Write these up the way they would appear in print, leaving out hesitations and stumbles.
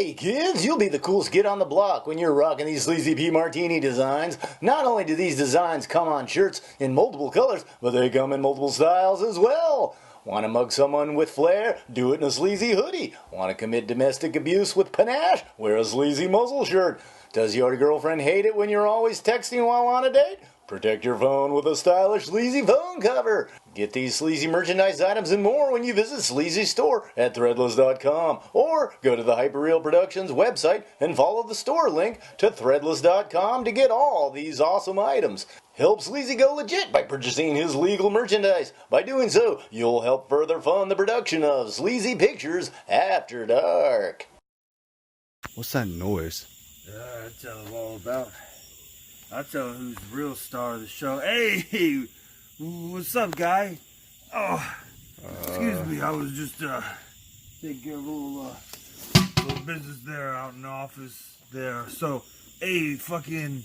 Hey kids, you'll be the coolest kid on the block when you're rocking these Sleazy P Martini designs. Not only do these designs come on shirts in multiple colors, but they come in multiple styles as well. Want to mug someone with flair? Do it in a sleazy hoodie. Want to commit domestic abuse with panache? Wear a sleazy muzzle shirt. Does your girlfriend hate it when you're always texting while on a date? Protect your phone with a stylish sleazy phone cover. Get these sleazy merchandise items and more when you visit Sleazy Store at Threadless.com or go to the Hyperreal Productions website and follow the store link to Threadless.com to get all these awesome items. Help Sleazy go legit by purchasing his legal merchandise. By doing so, you'll help further fund the production of Sleazy Pictures After Dark. What's that noise? I tell him all about it. I tell him who's the real star of the show. Hey, what's up, guy? Oh, excuse me. I was just taking care of a little business there out in the office there. So, hey, fucking,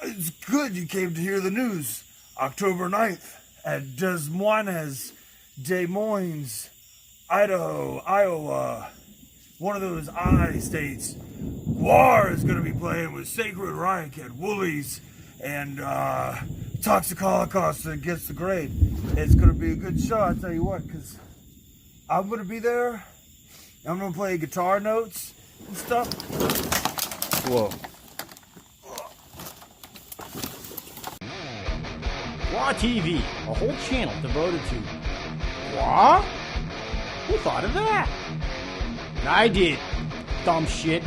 it's good you came to hear the news. October 9th at Des Moines, Idaho, Iowa. One of those I states. Gwar is going to be playing with Sacred Reich at Woolies and Toxic Holocaust against the grade. It's going to be a good show, I tell you what, because I'm going to be there. I'm going to play guitar notes and stuff. Whoa. Gwar TV, a whole channel devoted to Gwar? Who thought of that? I did, dumb shit.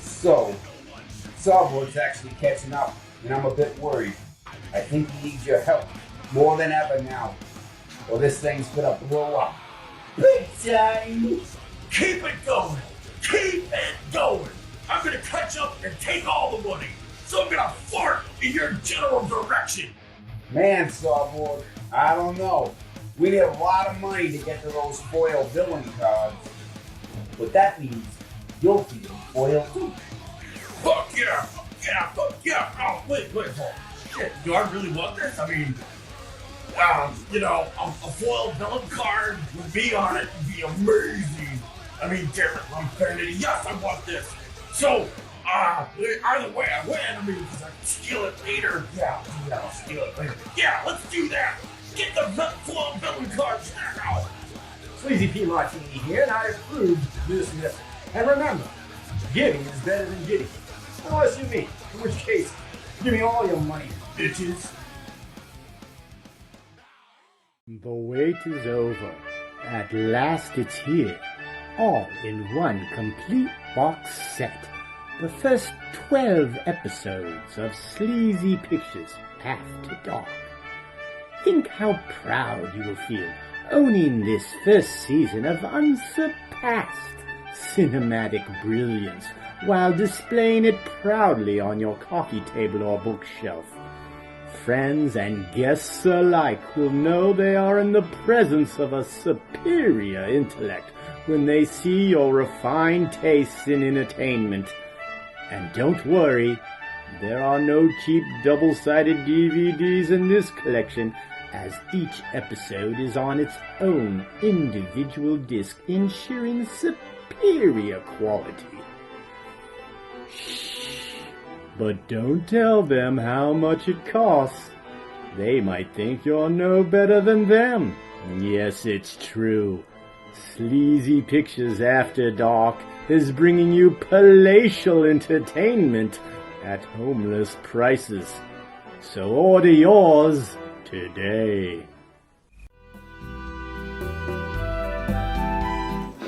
So, Salvo's actually catching up, and I'm a bit worried. I think he needs your help more than ever now, or this thing's gonna blow up. Big time! Keep it going! Keep it going! I'm gonna catch up and take all the money, so I'm gonna fart in your general direction! Man, Salvo, I don't know. We need a lot of money to get to those foil villain cards, but that means you'll be foil too. Fuck yeah! Fuck yeah! Fuck yeah! Oh, wait, hold on. Shit, do I really want this? I mean, a foil villain card with me on it would be amazing. I mean, damn it, I'm Kennedy. Yes, I want this. So, either way, I win. I mean, because I can steal it later. Yeah, I'll steal it later. Yeah, let's do that. Get the foil villain cards now. Sleazy P Martini here, and I approve this message. And remember, giving is better than getting. Unless you me, in which case, give me all your money, bitches. The wait is over. At last it's here. All in one complete box set. The first 12 episodes of Sleazy Pictures After Dark. Think how proud you will feel owning this first season of unsurpassed cinematic brilliance while displaying it proudly on your coffee table or bookshelf. Friends and guests alike will know they are in the presence of a superior intellect when they see your refined tastes in entertainment. And don't worry, there are no cheap double-sided DVDs in this collection, as each episode is on its own individual disc, ensuring superior quality. Shh, but don't tell them how much it costs. They might think you're no better than them. Yes, it's true. Sleazy Pictures After Dark is bringing you palatial entertainment at homeless prices. So order yours today.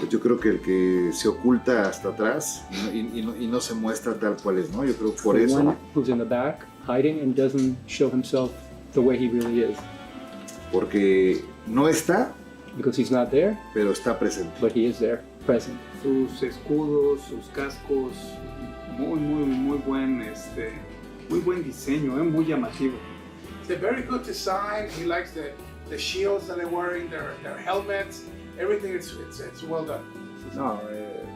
Yo creo que el que se oculta hasta atrás y no se muestra tal cual es, ¿no? Yo creo que por eso. One who's in the back, hiding and doesn't show himself the way he really is. Porque no está, Because he's not there, pero está presente. but he is there, present. Sus escudos, sus cascos, muy buen diseño, muy llamativo. It's a very good design. He likes the shields that they're wearing, their helmets, everything. It's well done. No,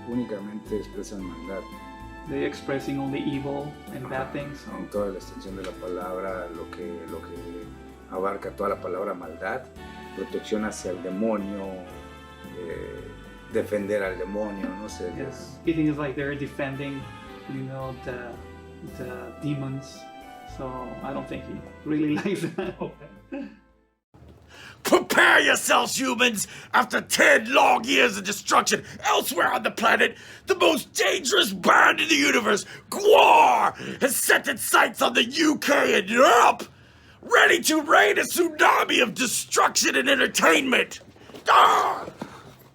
únicamente expresan maldad. They're expressing only evil and bad things. Con toda la extensión de la palabra, lo que abarca toda la palabra maldad, protección hacia el demonio, defender al demonio, no sé. Yes, he thinks like they're defending, the demons. So I don't think he really likes that. Prepare yourselves, humans! After 10 long years of destruction elsewhere on the planet, the most dangerous band in the universe, Gwar, has set its sights on the UK and Europe, ready to rain a tsunami of destruction and entertainment. Ah!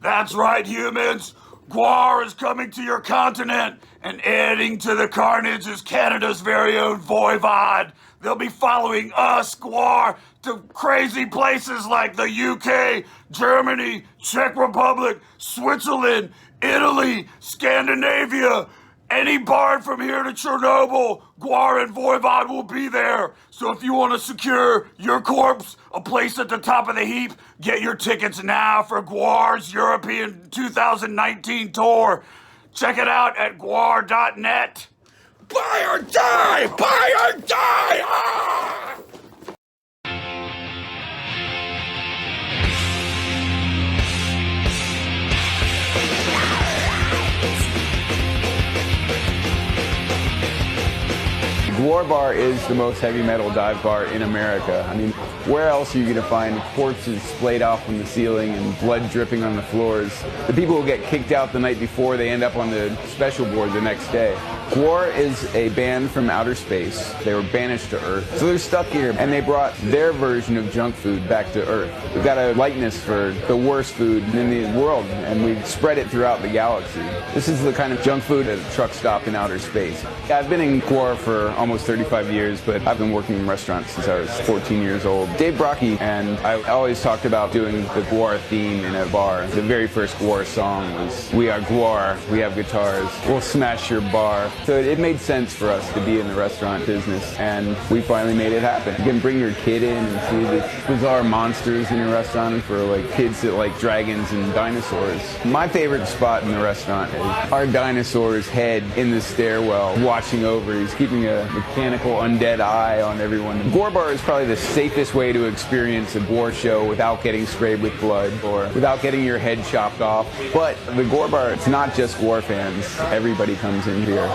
That's right, humans. Gwar is coming to your continent, and adding to the carnage is Canada's very own Voivod. They'll be following us, Gwar, to crazy places like the UK, Germany, Czech Republic, Switzerland, Italy, Scandinavia. Any bard from here to Chernobyl, Gwar and Voivod will be there. So if you want to secure your corpse a place at the top of the heap, get your tickets now for Gwar's European 2019 tour. Check it out at gwar.net. Buy or die! Buy or die! Ah! Gwar Bar is the most heavy metal dive bar in America. I mean, where else are you going to find corpses splayed off from the ceiling and blood dripping on the floors? The people who get kicked out the night before, they end up on the special board the next day. Gwar is a band from outer space. They were banished to Earth. So they're stuck here, and they brought their version of junk food back to Earth. We've got a likeness for the worst food in the world, and we spread it throughout the galaxy. This is the kind of junk food at a truck stop in outer space. I've been in Gwar for almost 35 years, but I've been working in restaurants since I was 14 years old. Dave Brockie and I always talked about doing the Gwar theme in a bar. The very first Gwar song was, "We are Gwar, we have guitars, we'll smash your bar." So it made sense for us to be in the restaurant business, and we finally made it happen. You can bring your kid in and see these bizarre monsters in a restaurant for like kids that like dragons and dinosaurs. My favorite spot in the restaurant is our dinosaur's head in the stairwell watching over. He's keeping a mechanical undead eye on everyone. Gwar Bar is probably the safest way to experience a Gwar show without getting sprayed with blood or without getting your head chopped off. But the Gwar Bar, it's not just Gwar fans. Everybody comes in here.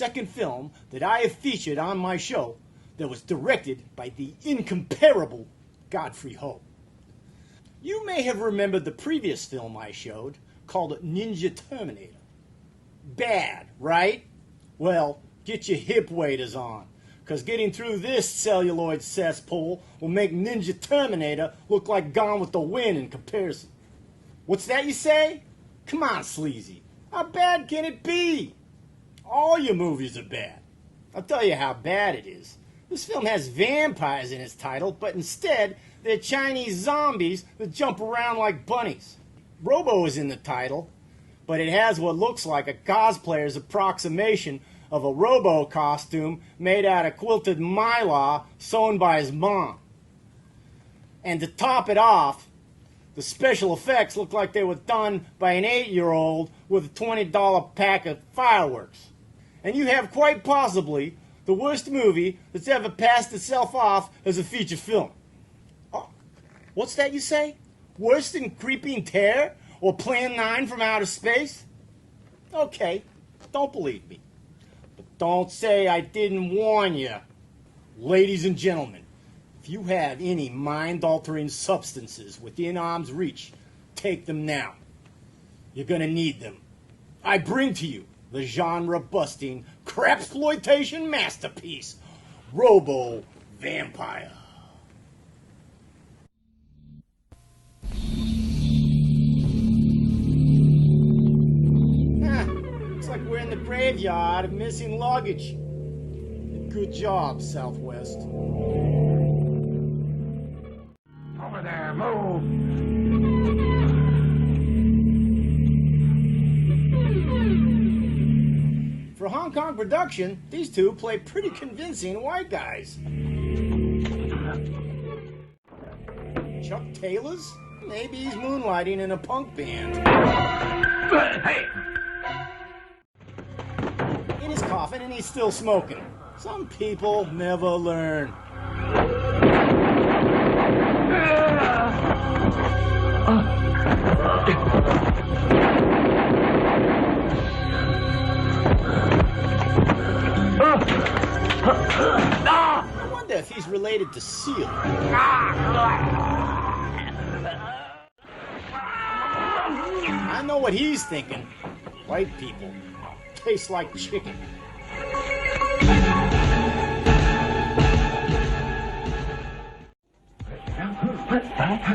second film that I have featured on my show that was directed by the incomparable Godfrey Ho. You may have remembered the previous film I showed called Ninja Terminator. Bad, right? Well, get your hip waders on, because getting through this celluloid cesspool will make Ninja Terminator look like Gone with the Wind in comparison. What's that you say? Come on, Sleazy. How bad can it be? All your movies are bad. I'll tell you how bad it is. This film has vampires in its title, but instead they're Chinese zombies that jump around like bunnies. Robo is in the title, but it has what looks like a cosplayer's approximation of a Robo costume made out of quilted mylar sewn by his mom. And to top it off, the special effects look like they were done by an 8-year-old with a $20 pack of fireworks. And you have quite possibly the worst movie that's ever passed itself off as a feature film. Oh, what's that you say? Worse than Creeping Terror or Plan 9 from Outer Space? Okay, don't believe me. But don't say I didn't warn you. Ladies and gentlemen, if you have any mind-altering substances within arm's reach, take them now. You're gonna need them. I bring to you the genre-busting, crapsploitation masterpiece, Robo Vampire. Looks like we're in the graveyard of missing luggage. Good job, Southwest. Over there, move! For a Hong Kong production, these two play pretty convincing white guys. Chuck Taylor's? Maybe he's moonlighting in a punk band. Hey! In his coffin, and he's still smoking. Some people never learn. I wonder if he's related to Seal. I know what he's thinking. White people taste like chicken.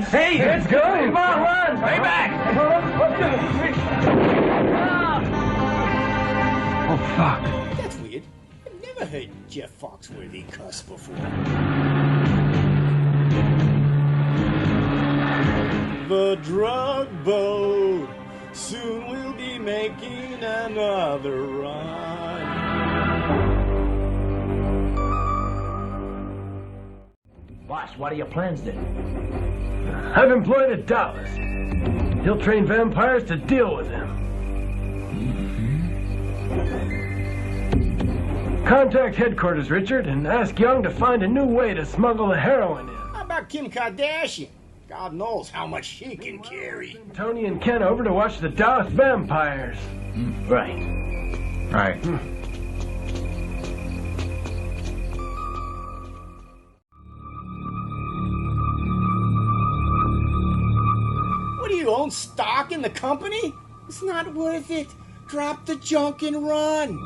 Hey, let's go! Come on, run! Way back! Oh, fuck. That's weird. I've never heard Jeff Foxworthy cuss before. The drug boat soon will be making another run. Boss, what are your plans then? I've employed a Taoist. He'll train vampires to deal with them. Contact headquarters, Richard, and ask Young to find a new way to smuggle the heroin in. How about Kim Kardashian? God knows how much she can carry. Tony and Ken over to watch the Taoist vampires. Right. Right. What do you own stock in the company? It's not worth it. Drop the junk and run.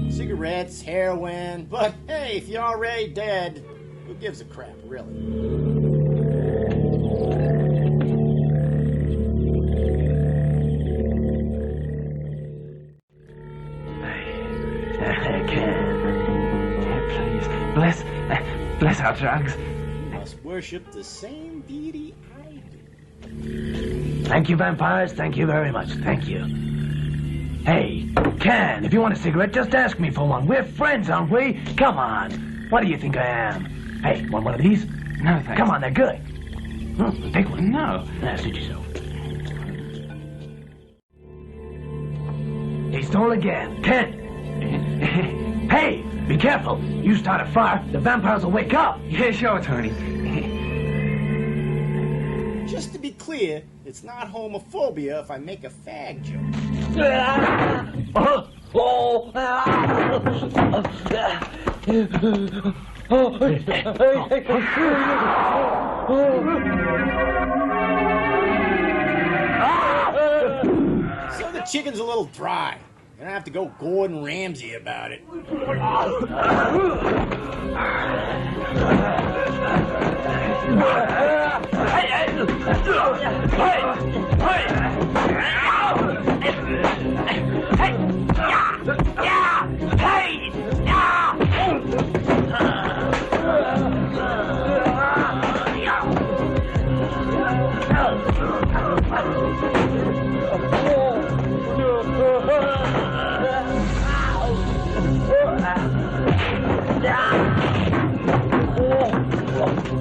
Cigarettes, heroin, but hey, if you're already dead, who gives a crap, really? Bless our drugs. You must worship the same deity I do. Thank you, vampires. Thank you very much. Thank you. Hey, Ken, if you want a cigarette, just ask me for one. We're friends, aren't we? Come on. What do you think I am? Hey, want one of these? No, thanks. Come on, they're good. Take one. No. Suit yourself. He stole again. Ken, Hey, be careful. You start a fire, the vampires will wake up. Yeah, sure, Tony. Just to be clear, it's not homophobia if I make a fag joke. So the chicken's a little dry. You're gonna have to go Gordon Ramsay about it.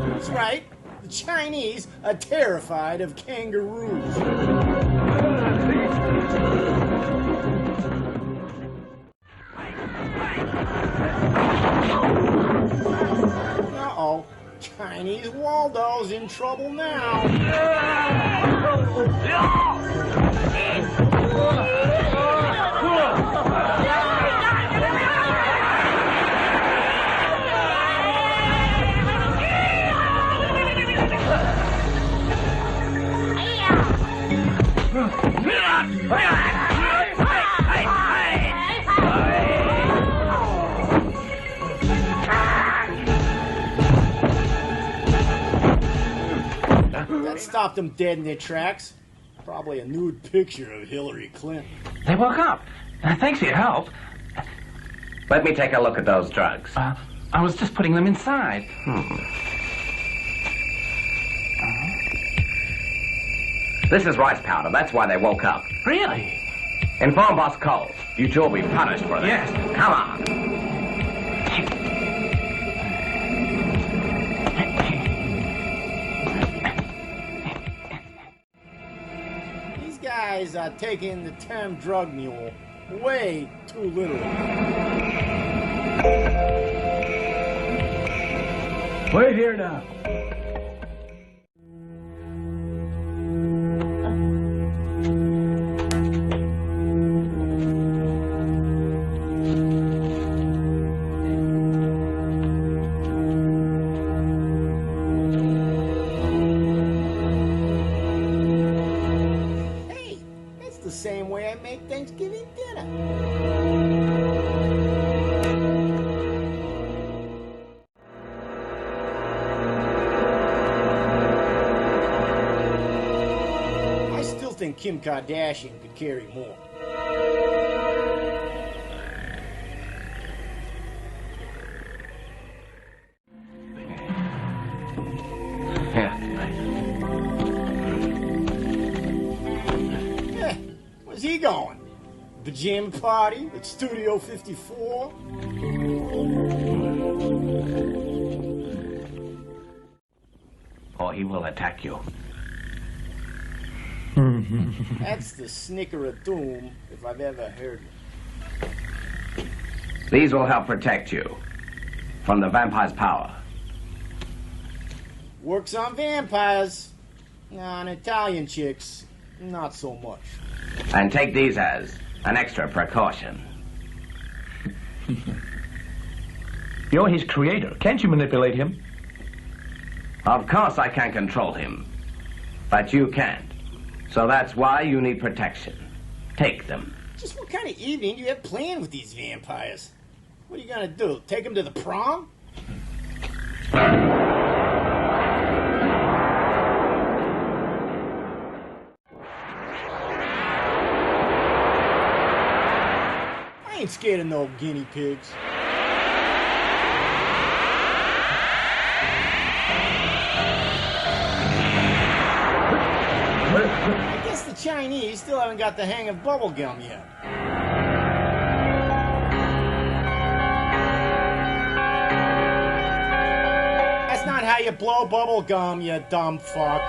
That's right. The Chinese are terrified of kangaroos. Uh-oh. Chinese Waldo's in trouble now. That stopped them dead in their tracks. Probably a nude picture of Hillary Clinton. They woke up. Thanks for your help. Let me take a look at those drugs. I was just putting them inside. This is rice powder. That's why they woke up. Really? Inform Boss Cole. You two will be punished for this. Yes. Come on. These guys are taking the term drug mule way too literally. Wait here now. Hey, it's the same way I make Thanksgiving dinner. I still think Kim Kardashian could carry more. Where's he going? Pajama party at Studio 54? Or he will attack you. That's the snicker of doom if I've ever heard it. These will help protect you from the vampire's power. Works on vampires. On Italian chicks, not so much. And take these as an extra precaution. You're his creator. Can't you manipulate him? Of course I can control him, but you can't. So that's why you need protection. Take them. Just what kind of evening do you have planned with these vampires? What are you gonna do? Take them to the prom? I ain't scared of no guinea pigs. I guess the Chinese still haven't got the hang of bubblegum yet. That's not how you blow bubblegum, you dumb fuck.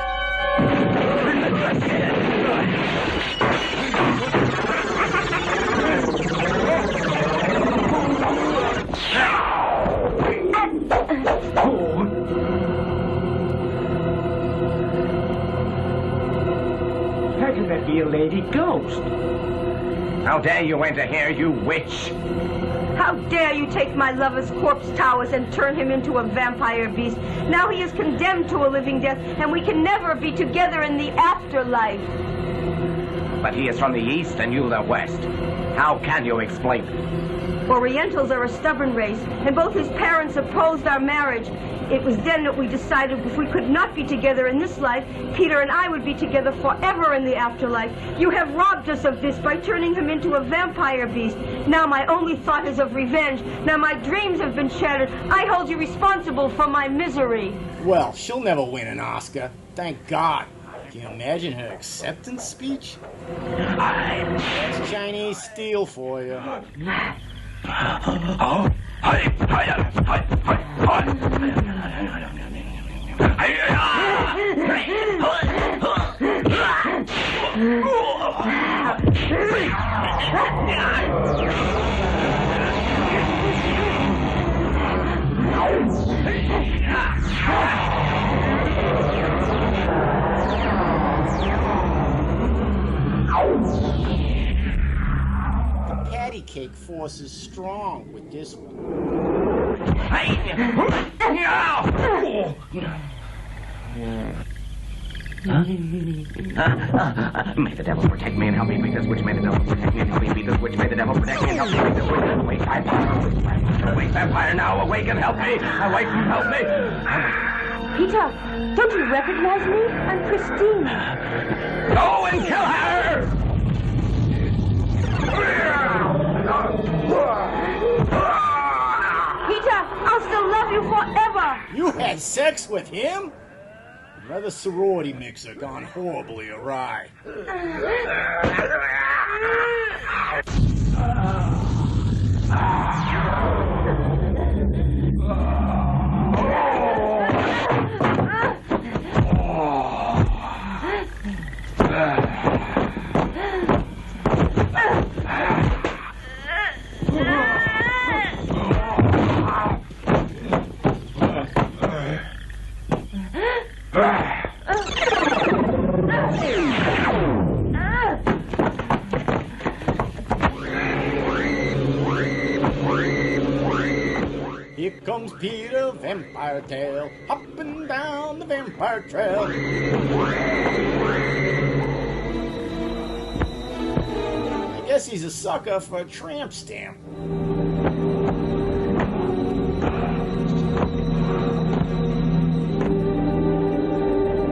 a lady ghost. How dare you enter here, you witch? How dare you take my lover's corpse towers and turn him into a vampire beast? Now he is condemned to a living death, and we can never be together in the afterlife. But he is from the east and you the west. How can you explain it? Orientals are a stubborn race, and both his parents opposed our marriage. It was then that we decided if we could not be together in this life, Peter and I would be together forever in the afterlife. You have robbed us of this by turning him into a vampire beast. Now my only thought is of revenge. Now my dreams have been shattered. I hold you responsible for my misery. Well, she'll never win an Oscar. Thank God. Can you imagine her acceptance speech? That's Chinese steel for you. The patty cake force is strong with this one. May the devil protect me and help me beat this witch. May the devil protect me and help me beat this witch. May the devil protect me and help me beat this witch. Awake, vampire. Awake, vampire, now. Awake and help me. Awake and help me. Peter, don't you recognize me? I'm Christine. Go and kill her! Peter, I'll still love you forever. You had sex with him? Another sorority mixer gone horribly awry. Here comes Peter, vampire tail, hopping down the vampire trail. I guess he's a sucker for a tramp stamp.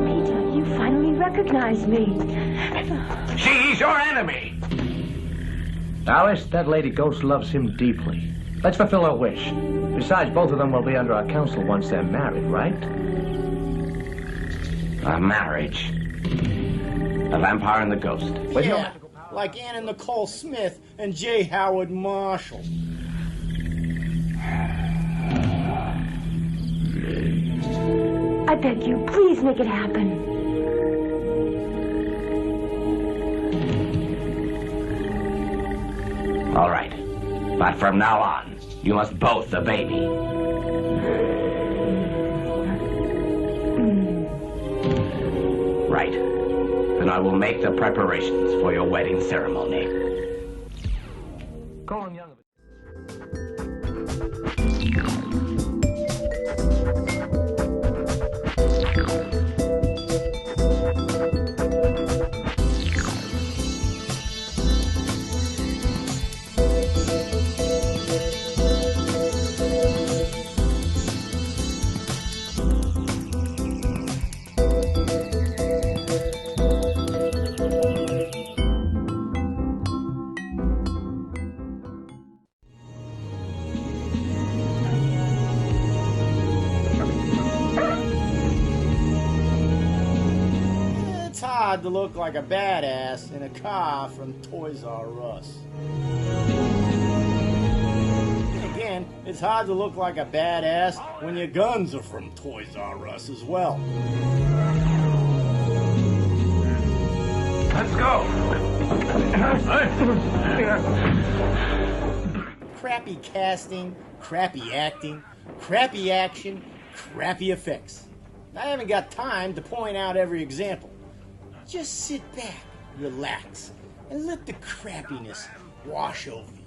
Peter, you finally recognize me. She's your enemy! Alice, that lady ghost loves him deeply. Let's fulfill her wish. Besides, both of them will be under our counsel once they're married, right? A marriage. A vampire and the ghost. Yeah, like Anna Nicole Smith and J. Howard Marshall. I beg you, please make it happen. All right. But from now on, you must both obey me. Right. Then I will make the preparations for your wedding ceremony. Go on, young. To look like a badass in a car from Toys R Us. And again, it's hard to look like a badass when your guns are from Toys R Us as well. Let's go! Crappy casting, crappy acting, crappy action, crappy effects. I haven't got time to point out every example. Just sit back, relax, and let the crappiness wash over you.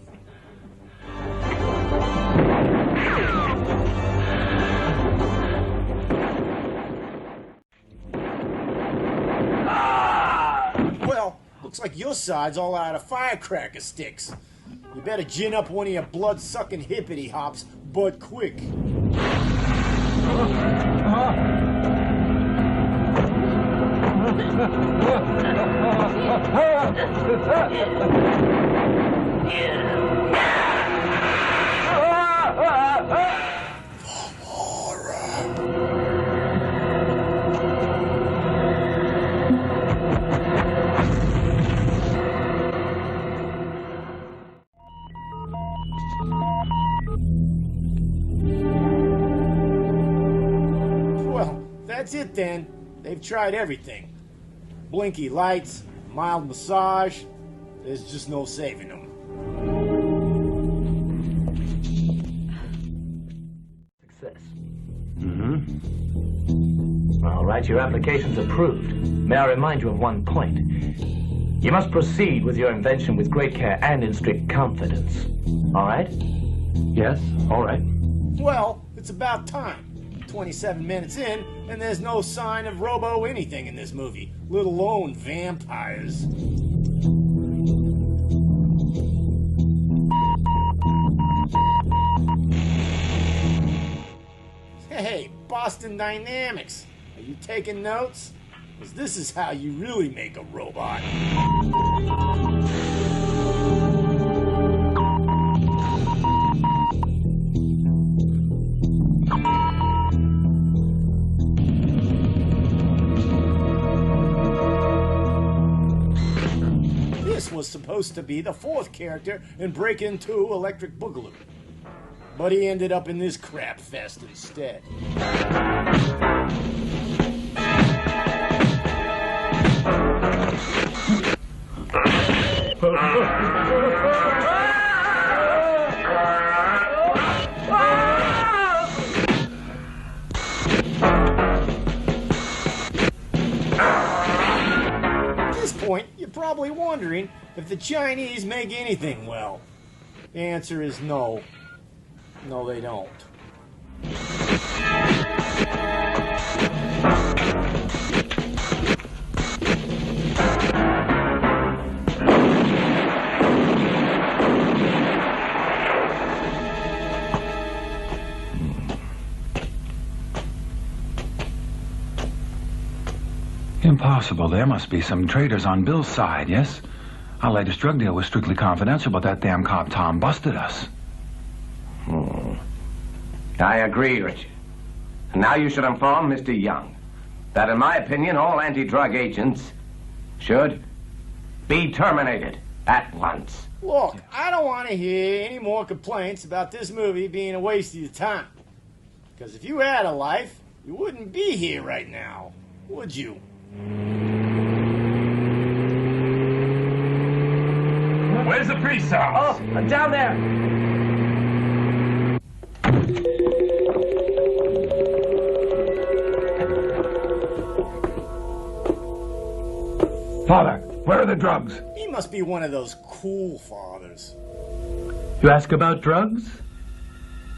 Well, looks like your side's all out of firecracker sticks. You better gin up one of your blood-sucking hippity hops, but quick. Well, that's it then. They've tried everything. Blinky lights, mild massage. There's just no saving them. Success. All right, your application's approved. May I remind you of one point? You must proceed with your invention with great care and in strict confidence. All right? Yes, all right. Well, it's about time. 27 minutes in, and there's no sign of robo anything in this movie, let alone vampires. Hey, Boston Dynamics, are you taking notes? Because this is how you really make a robot. This was supposed to be the fourth character in Breakin' 2 Electric Boogaloo. But he ended up in this crap fest instead. At this point, you're probably wondering if the Chinese make anything well. The answer is no. No, they don't. Impossible. There must be some traitors on Bill's side, yes? Our latest drug deal was strictly confidential, but that damn cop Tom busted us. I agree, Richard. And now you should inform Mr. Young that, in my opinion, all anti-drug agents should be terminated at once. Look, I don't want to hear any more complaints about this movie being a waste of your time. Because if you had a life, you wouldn't be here right now, would you? Where's the priest house? Oh, down there. Father, where are the drugs? He must be one of those cool fathers. You ask about drugs?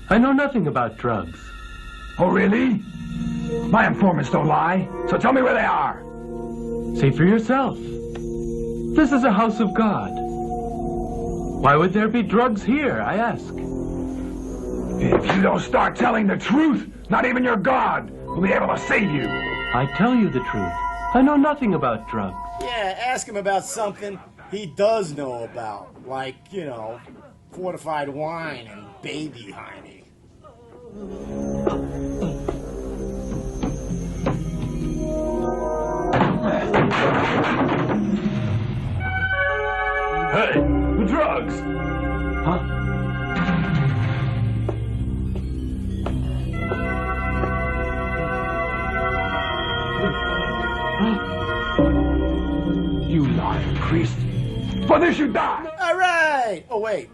I know nothing about drugs. Oh, really? My informants don't lie, so tell me where they are. See for yourself. This is a house of God. Why would there be drugs here, I ask? If you don't start telling the truth, not even your God will be able to save you. I tell you the truth. I know nothing about drugs. Yeah, ask him about something he does know about. Like, you know, fortified wine and baby hiney. Hey, the drugs! Huh? You lying priest. For this you die! All right! Oh, wait.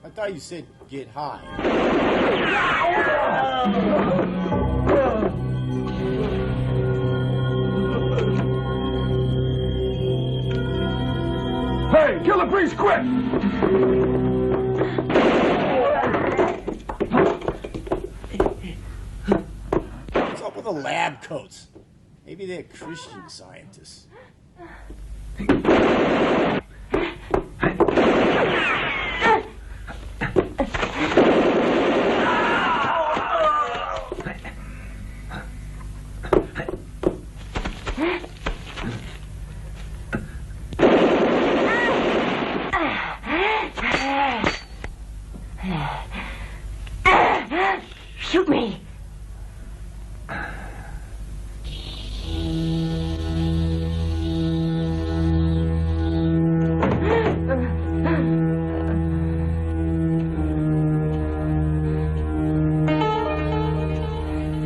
I thought you said get high. What's up with the lab coats? Maybe they're Christian scientists. Shoot me!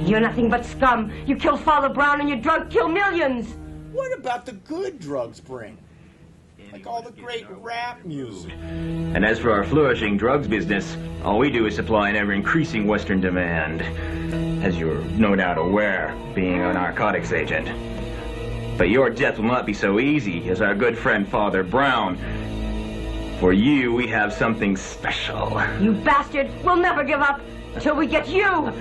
You're nothing but scum. You killed Father Brown and your drug killed millions. What about the good drugs bring? Like all the great rap music. And as for our flourishing drugs business, all we do is supply an ever-increasing Western demand, as you're no doubt aware, being a narcotics agent. But your death will not be so easy as our good friend Father Brown. For you, we have something special. You bastard! We'll never give up till we get you!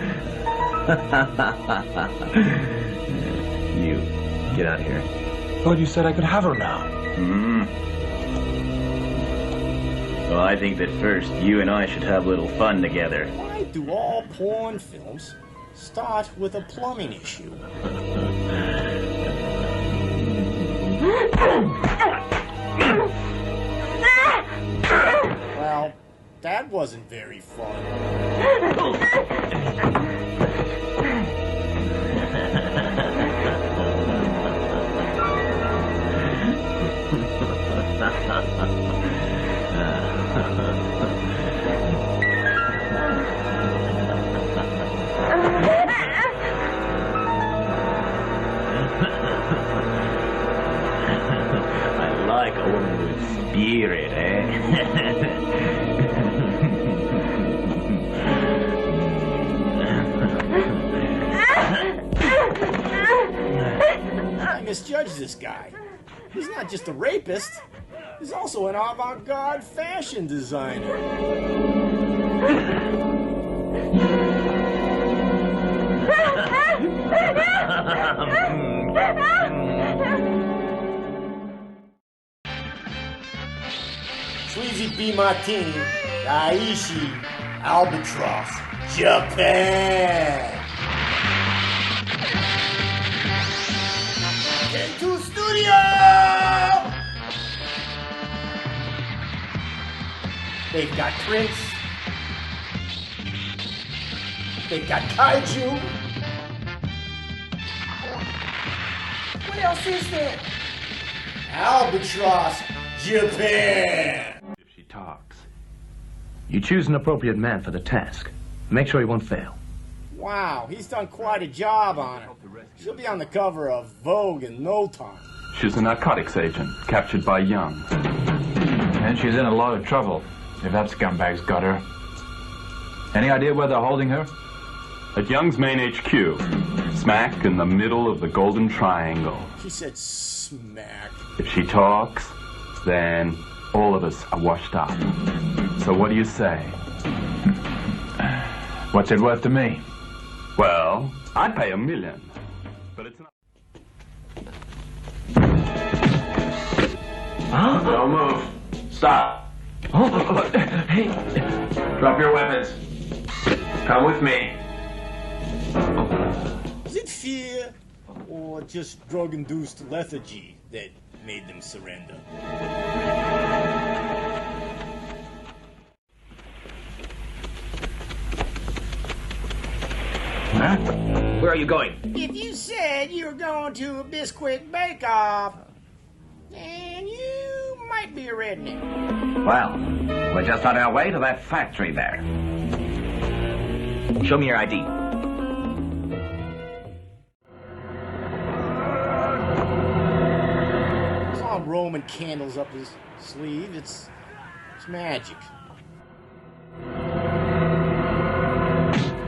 You, get out of here. Thought you said I could have her now. Well, I think that first, you and I should have a little fun together. Why do all porn films start with a plumbing issue? Well, that wasn't very fun. I like a woman with spirit, I misjudged this guy. He's not just a rapist, he's also an avant-garde fashion designer. Sleazy P Martini, Aishi, Albatross, Japan. Into studio! They've got Prince. They've got Kaiju. What else is there? Albatross, Japan. If she talks, you choose an appropriate man for the task. Make sure he won't fail. Wow, he's done quite a job on her. She'll be on the cover of Vogue in no time. She's a narcotics agent, captured by Young. And she's in a lot of trouble, if that scumbag's got her. Any idea where they're holding her? At Young's main HQ, smack in the middle of the Golden Triangle. He said smack. If she talks, then all of us are washed up. So what do you say? What's it worth to me? Well, I'd pay $1 million. But it's not... Don't move. Stop. Hey. Drop your weapons. Come with me. Is it fear or just drug-induced lethargy that made them surrender? Huh? Where are you going? If you said you were going to a Bisquick bake-off, then you might be a redneck. Well, we're just on our way to that factory there. Show me your ID. Saw Roman candles up his sleeve. It's magic.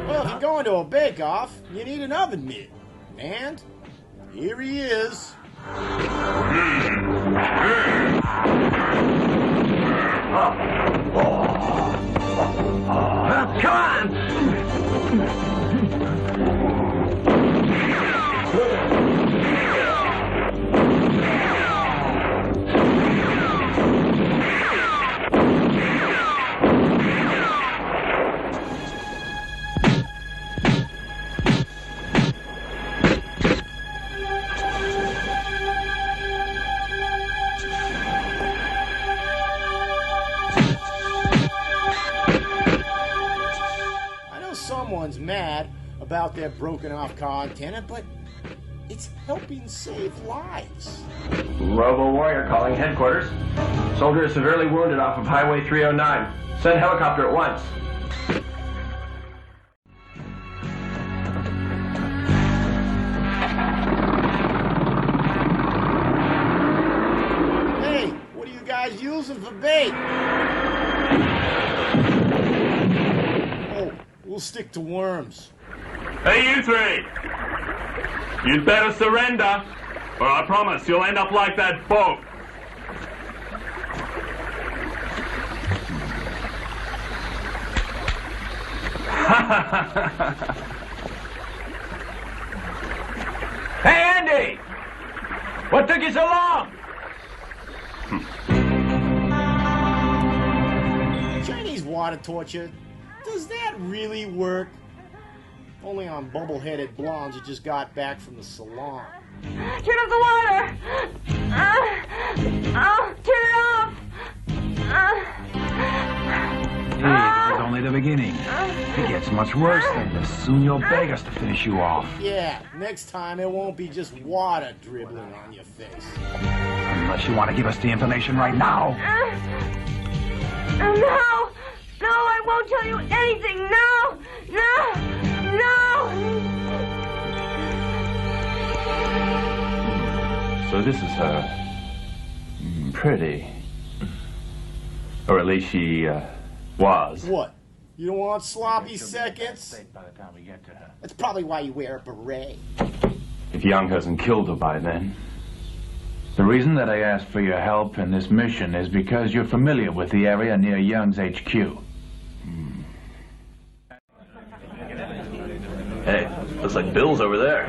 Well, if you're going to a bake-off, you need an oven mitt. And here he is. Come on! Someone's mad about their broken off car antenna, but it's helping save lives. Robo Warrior calling headquarters. Soldier is severely wounded off of Highway 309. Send helicopter at once. Hey, what are you guys using for bait? We'll stick to worms. Hey, you three! You'd better surrender, or I promise you'll end up like that boat. Hey, Andy! What took you so long? Chinese water torture. Does that really work? Only on bubble-headed blondes who just got back from the salon. Turn off the water! Turn it off! This is only the beginning. It gets much worse than this. Soon you'll beg us to finish you off. Yeah, next time it won't be just water dribbling on your face. Unless you want to give us the information right now. No! No, I won't tell you anything! No! No! No! So this is her. Pretty. Or at least she, was. What? You don't want sloppy seconds? By the time we get to her. That's probably why you wear a beret. If Young hasn't killed her by then. The reason that I asked for your help in this mission is because you're familiar with the area near Young's HQ. Hey, looks like Bill's over there.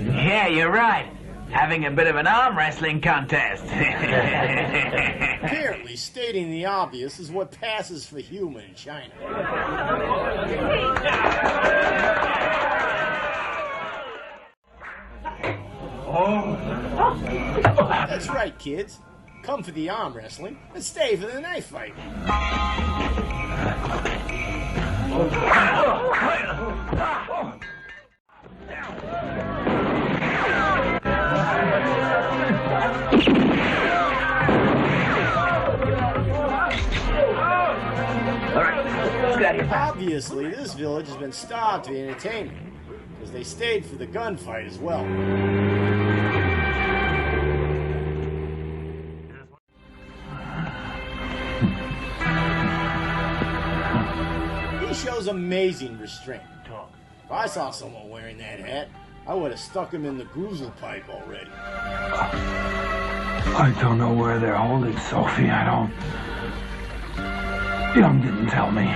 Yeah, you're right. Having a bit of an arm wrestling contest. Apparently, stating the obvious is what passes for human in China. That's right, kids. Come for the arm wrestling and stay for the knife fight. Obviously, this village has been starved of entertainment, because they stayed for the gunfight as well. He shows amazing restraint. If I saw someone wearing that hat, I would have stuck him in the goozle pipe already. I don't know where they're holding Sophie. I don't... Young didn't tell me.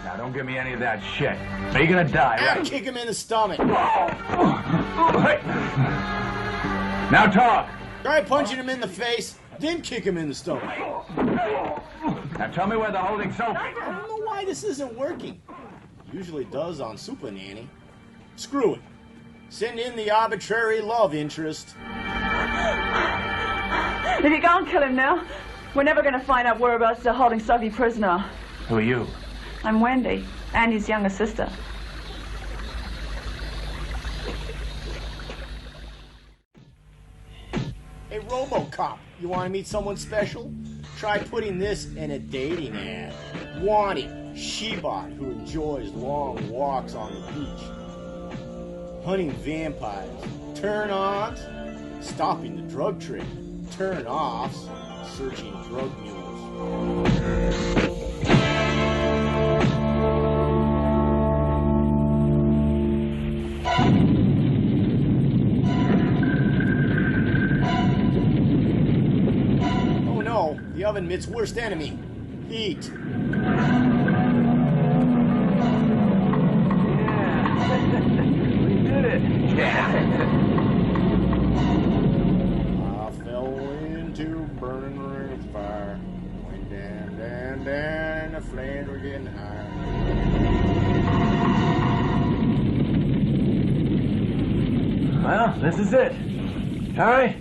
Now, don't give me any of that shit. Are you gonna die, right? Kick him in the stomach. Now talk. Try punching him in the face, then kick him in the stomach. Now tell me where they're holding Sophie. I don't know why this isn't working. Usually does on Super Nanny. Screw it. Send in the arbitrary love interest. If you can't kill him now, we're never going to find out whereabouts they're holding Sophie prisoner. Who are you? I'm Wendy, Andy's younger sister. Hey, RoboCop, you want to meet someone special? Try putting this in a dating ad. Wanted, she-bot who enjoys long walks on the beach. Hunting vampires. Turn-ons, stopping the drug trade. Turn-offs, searching drug mules. oven-mitt's worst enemy, heat. I fell into burning ring of fire. Went down, down, down, the flames were getting higher. Well, this is it. All right.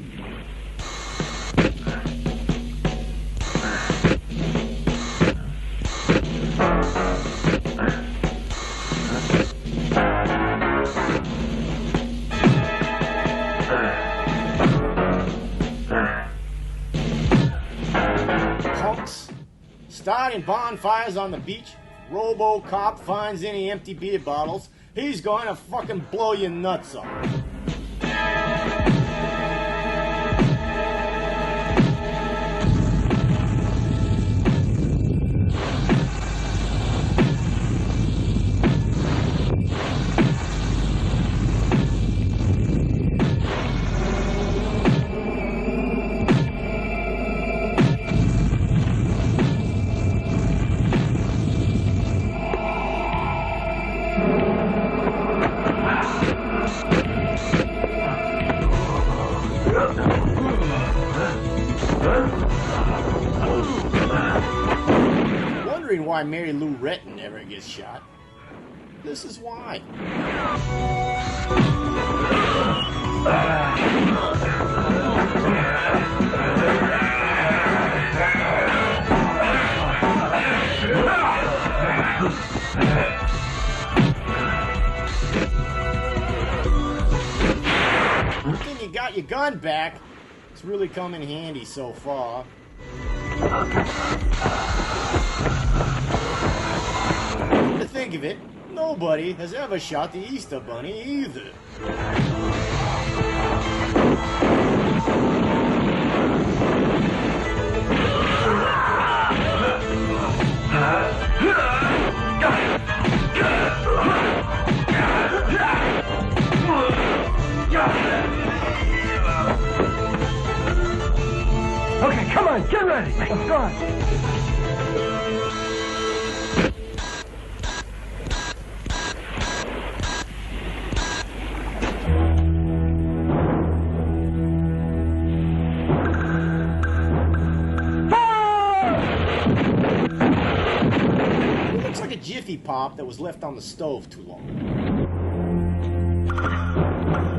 Punks, starting bonfires on the beach. RoboCop finds any empty beer bottles. He's going to fucking blow your nuts off. Wondering why Mary Lou Retton never gets shot? This is why. Good thing you got your gun back. It's really come in handy so far. To think of it, nobody has ever shot the Easter Bunny either. Okay, come on, get ready. Go on. It looks like a Jiffy Pop that was left on the stove too long.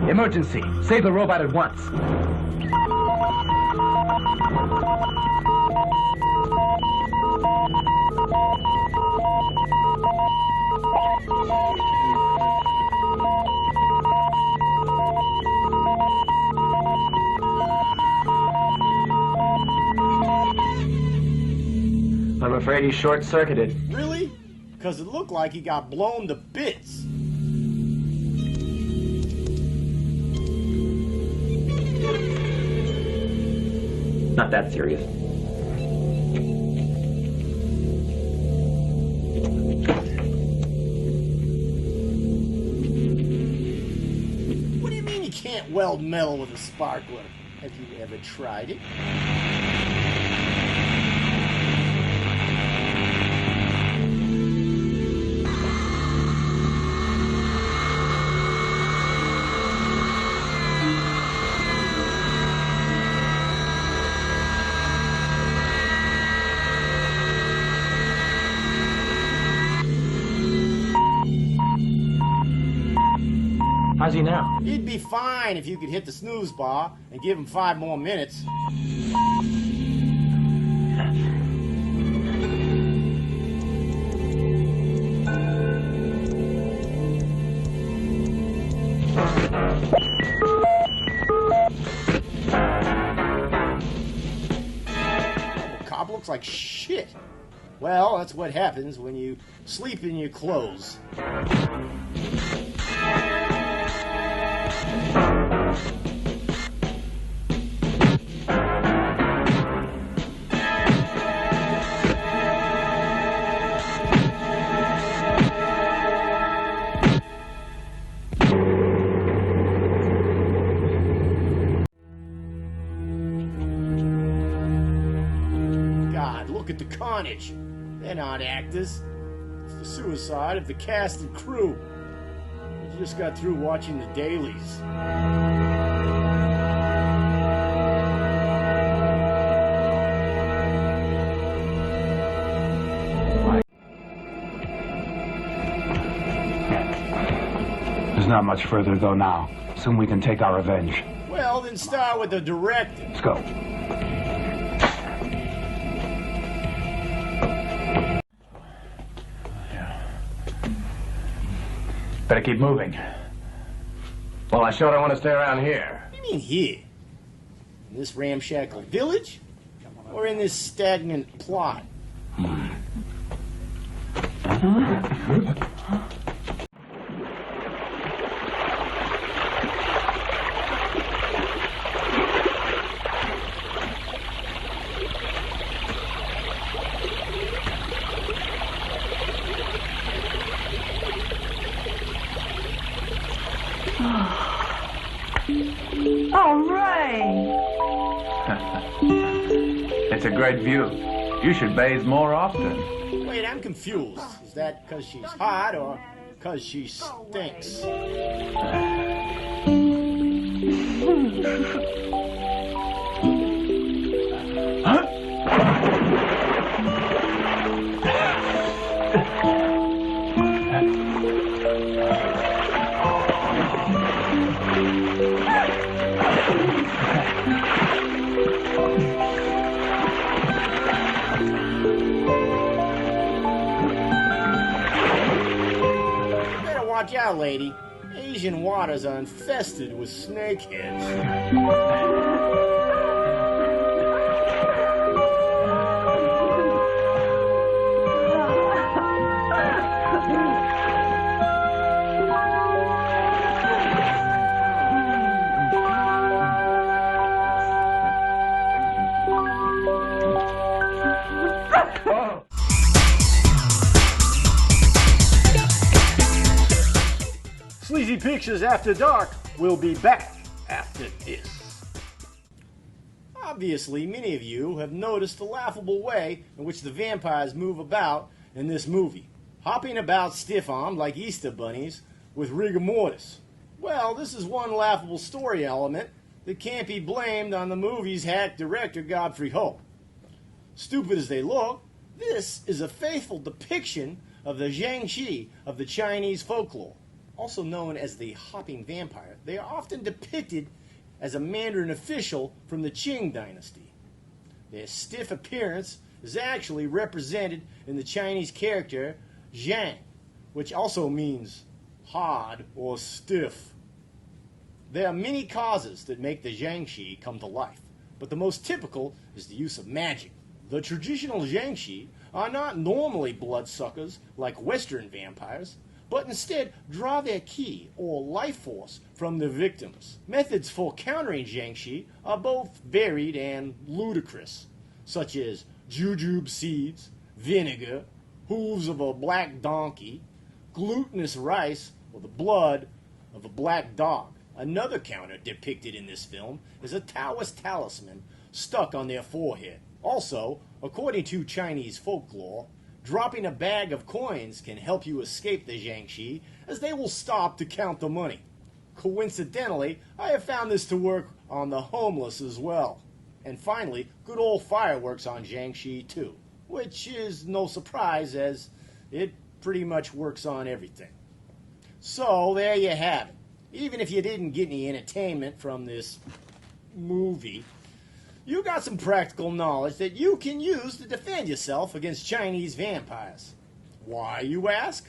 Emergency. Save the robot at once. I'm afraid he's short-circuited. Really? Because it looked like he got blown to bits. Not that serious. What do you mean you can't weld metal with a sparkler? Have you ever tried it? How's he now? He'd be fine if you could hit the snooze bar and give him 5 more minutes. Cop looks like shit. Well, that's what happens when you sleep in your clothes. carnage. They're not actors. It's the suicide of the cast and crew. I just got through watching the dailies. There's not much further to go now. Soon we can take our revenge. Well, then start with the director. Let's go. Better keep moving. Well, I sure don't want to stay around here. What do you mean here? In this ramshackle village? Or in this stagnant plot? All right. It's a great view. You should bathe more often. Wait, I'm confused. Is that because she's hot or because she stinks? Watch out, lady. Asian waters are infested with snakeheads. Sleazy Pictures After Dark will be back after this. Obviously, many of you have noticed the laughable way in which the vampires move about in this movie, hopping about stiff-armed like Easter bunnies with rigor mortis. Well, this is one laughable story element that can't be blamed on the movie's hack director Godfrey Ho. Stupid as they look, this is a faithful depiction of the Jiangshi of the Chinese folklore. Also known as the hopping vampire, they are often depicted as a Mandarin official from the Qing dynasty. Their stiff appearance is actually represented in the Chinese character Zhang, which also means hard or stiff. There are many causes that make the Jiangshi come to life, but the most typical is the use of magic. The traditional Jiangshi are not normally bloodsuckers like Western vampires, but instead draw their ki, or life force, from the victims. Methods for countering Jiangshi are both varied and ludicrous, such as jujube seeds, vinegar, hooves of a black donkey, glutinous rice, or the blood of a black dog. Another counter depicted in this film is a Taoist talisman stuck on their forehead. Also, according to Chinese folklore, dropping a bag of coins can help you escape the Jiangshi, as they will stop to count the money. Coincidentally, I have found this to work on the homeless as well. And finally, good old fireworks on Jiangshi too, which is no surprise as it pretty much works on everything. So there you have it. Even if you didn't get any entertainment from this movie, you got some practical knowledge that you can use to defend yourself against Chinese vampires. Why, you ask?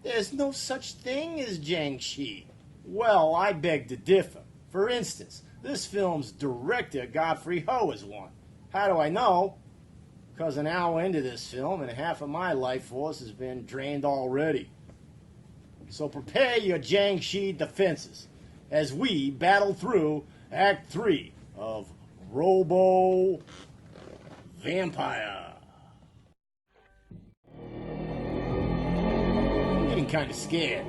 There's no such thing as Jiangshi. Well, I beg to differ. For instance, this film's director, Godfrey Ho, is one. How do I know? Because an hour into this film and half of my life force has been drained already. So prepare your Jiangshi defenses as we battle through Act 3 of Robo Vampire. I'm getting kind of scared.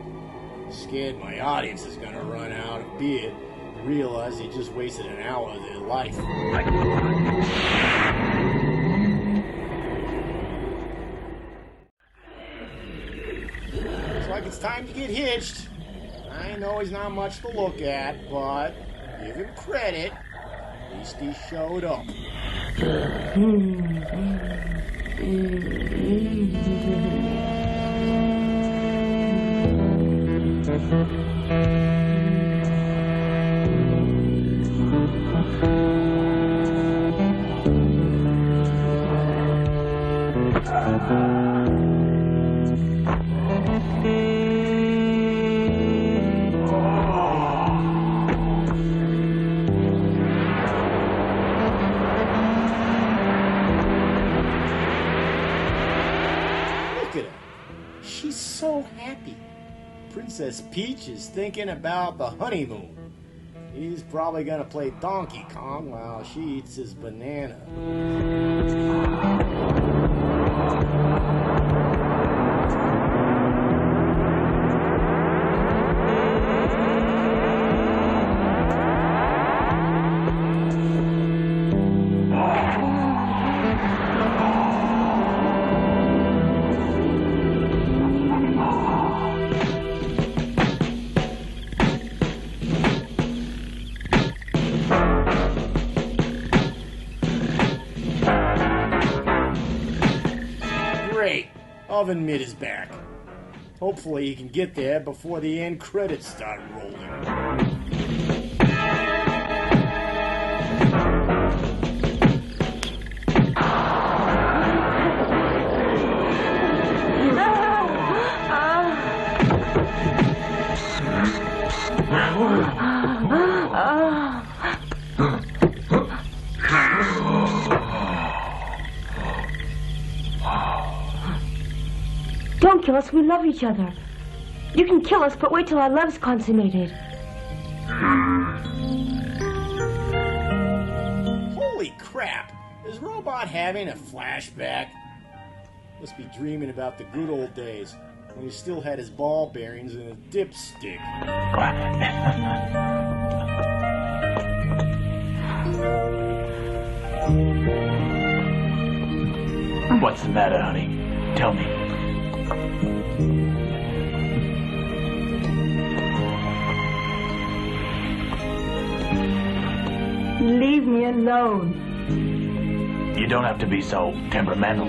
Scared my audience is gonna run out of beer and realize they just wasted an hour of their life. like it's time to get hitched. I know he's not much to look at, but give him credit. At least he showed up. She's so happy. Princess Peach is thinking about the honeymoon. He's probably gonna play Donkey Kong while she eats his banana. Great! Oven Mitt is back. Hopefully he can get there before the end credits start rolling. Don't kill us, we love each other. You can kill us, but wait till our love's consummated. Holy crap! Is Robot having a flashback? Must be dreaming about the good old days, when he still had his ball bearings and a dipstick. What's the matter, honey? Tell me. Leave me alone. You don't have to be so temperamental.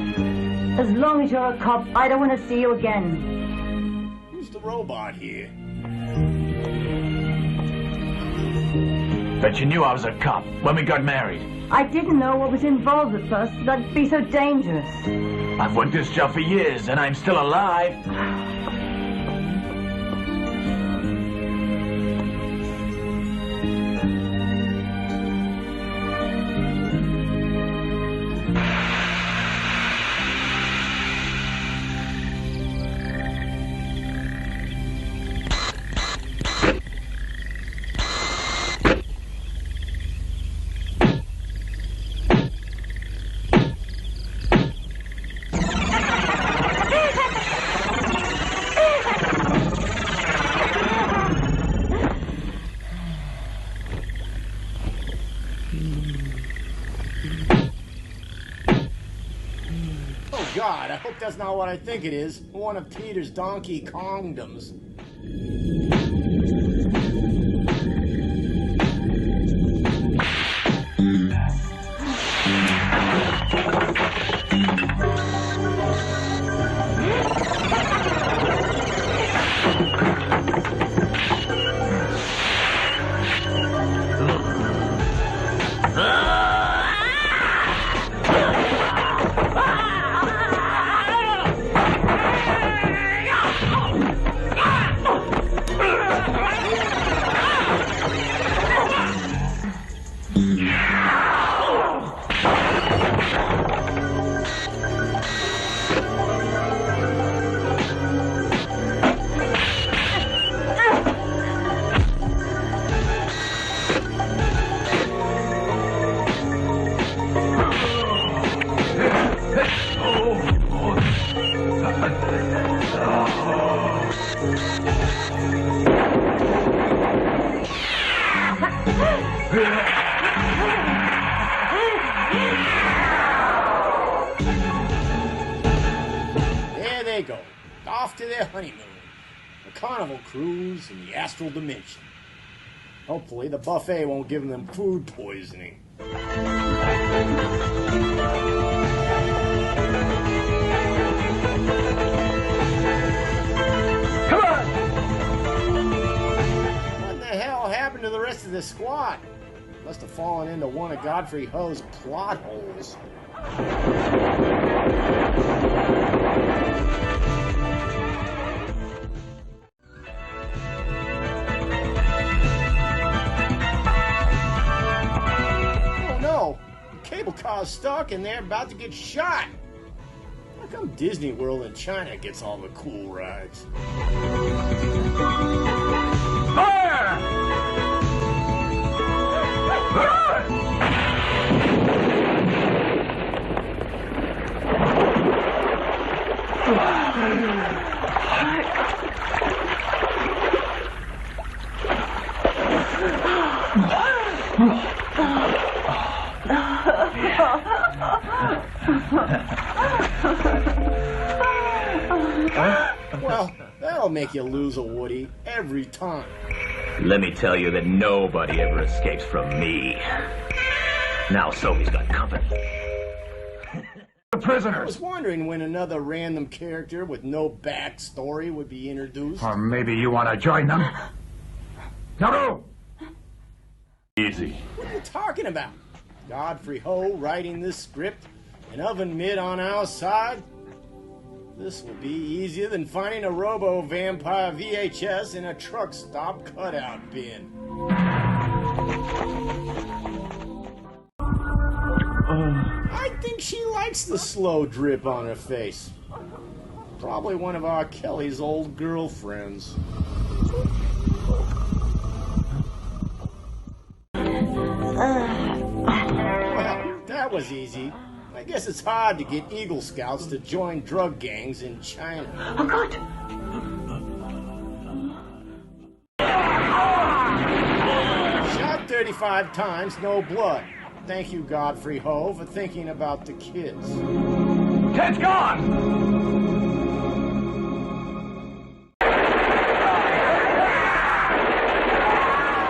As long as you're a cop, I don't want to see you again. Who's the robot here? But you knew I was a cop when we got married. I didn't know what was involved at first, that'd be so dangerous. I've worked this job for years and I'm still alive. God, I hope that's not what I think it is. One of Peter's Donkey Kongdoms. There they go, off to their honeymoon. a carnival cruise in the astral dimension. Hopefully the buffet won't give them food poisoning. Come on! What the hell happened to the rest of the squad? Must have fallen into one of Godfrey Ho's plot holes. Oh no! The cable car's stuck and they're about to get shot! How come Disney World in China gets all the cool rides? Fire! Well, that'll make you lose a Woody every time. Let me tell you that nobody ever escapes from me. Now Sophie's got company. The prisoners! I was wondering when another random character with no backstory would be introduced. Or maybe you want to join them? No! Easy. What are you talking about? Godfrey Ho writing this script? An oven mitt on our side? This will be easier than finding a robo-vampire VHS in a truck stop cutout bin. I think she likes the slow drip on her face. Probably one of R. Kelly's old girlfriends. Well, that was easy. I guess it's hard to get Eagle Scouts to join drug gangs in China. Oh, God! Shot 35 times, no blood. Thank you, Godfrey Ho, for thinking about the kids. Kid's gone!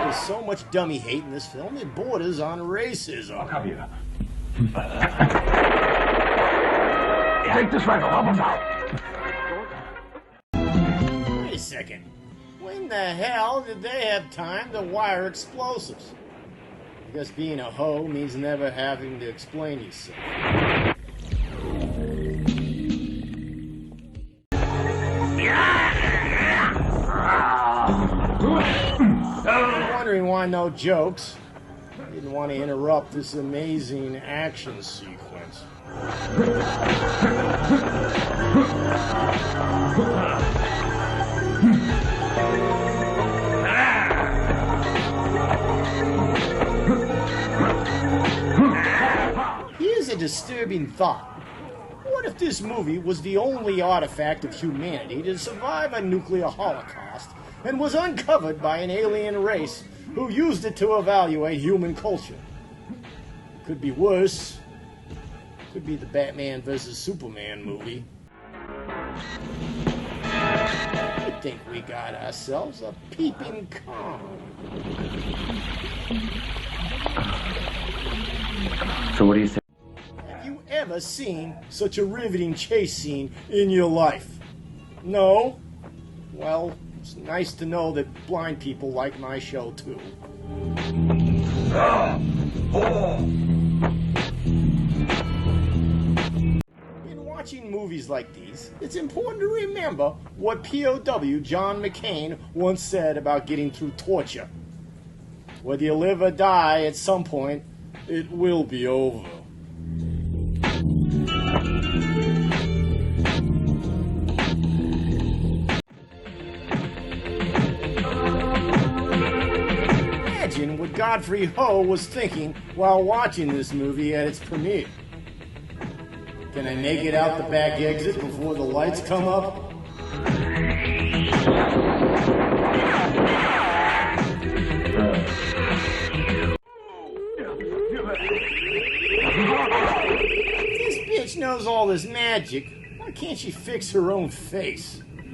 There's so much dummy hate in this film, it borders on racism. Come here. Take this rifle, help him out! Wait a second. When the hell did they have time to wire explosives? I guess being a hoe means never having to explain yourself. I'm wondering why no jokes. I didn't want to interrupt this amazing action sequence. Here's a disturbing thought. What if this movie was the only artifact of humanity to survive a nuclear holocaust and was uncovered by an alien race who used it to evaluate human culture? Could be worse. Could be the Batman vs. Superman movie. I think we got ourselves a peeping Tom. So what do you say? Have you ever seen such a riveting chase scene in your life? No? Well, it's nice to know that blind people like my show too. In watching movies like these, it's important to remember what POW John McCain once said about getting through torture. Whether you live or die at some point, it will be over. Imagine what Godfrey Ho was thinking while watching this movie at its premiere. Can I make it out the back exit before the lights come up? If this bitch knows all this magic, why can't she fix her own face? I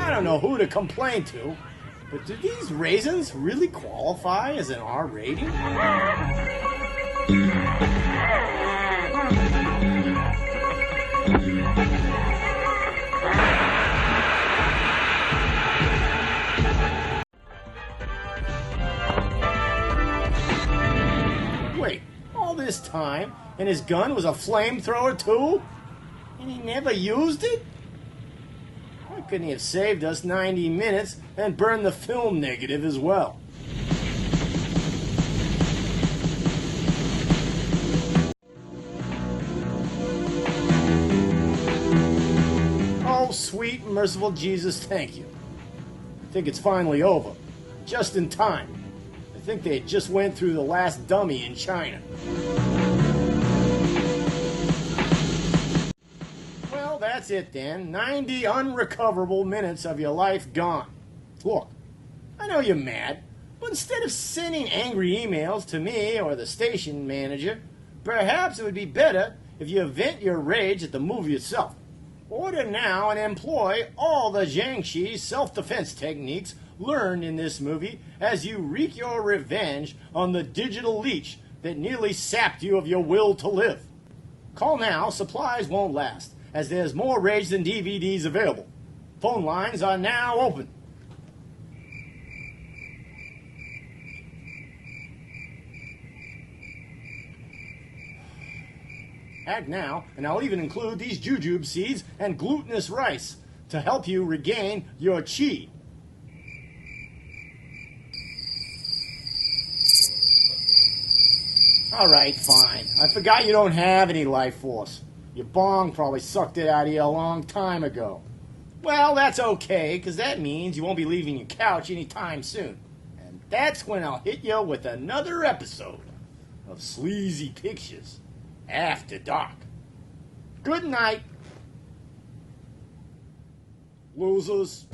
don't know who to complain to, but do these raisins really qualify as an R rating? Wait, all this time, and his gun was a flamethrower too? And he never used it? Why couldn't he have saved us 90 minutes and burned the film negative as well? Oh, sweet, merciful Jesus, thank you. I think it's finally over. Just in time. I think they just went through the last dummy in China. Well, that's it then. 90 unrecoverable minutes of your life gone. Look, I know you're mad, but instead of sending angry emails to me or the station manager, perhaps it would be better if you vent your rage at the movie itself. Order now and employ all the Jiangxi self-defense techniques learned in this movie as you wreak your revenge on the digital leech that nearly sapped you of your will to live. Call now, supplies won't last, as there's more rage than DVDs available. Phone lines are now open. Act now, and I'll even include these jujube seeds and glutinous rice to help you regain your chi. Alright, fine. I forgot you don't have any life force. Your bong probably sucked it out of you a long time ago. Well, that's okay, because that means you won't be leaving your couch anytime soon. And that's when I'll hit you with another episode of Sleazy Pictures After Dark. Good night, losers.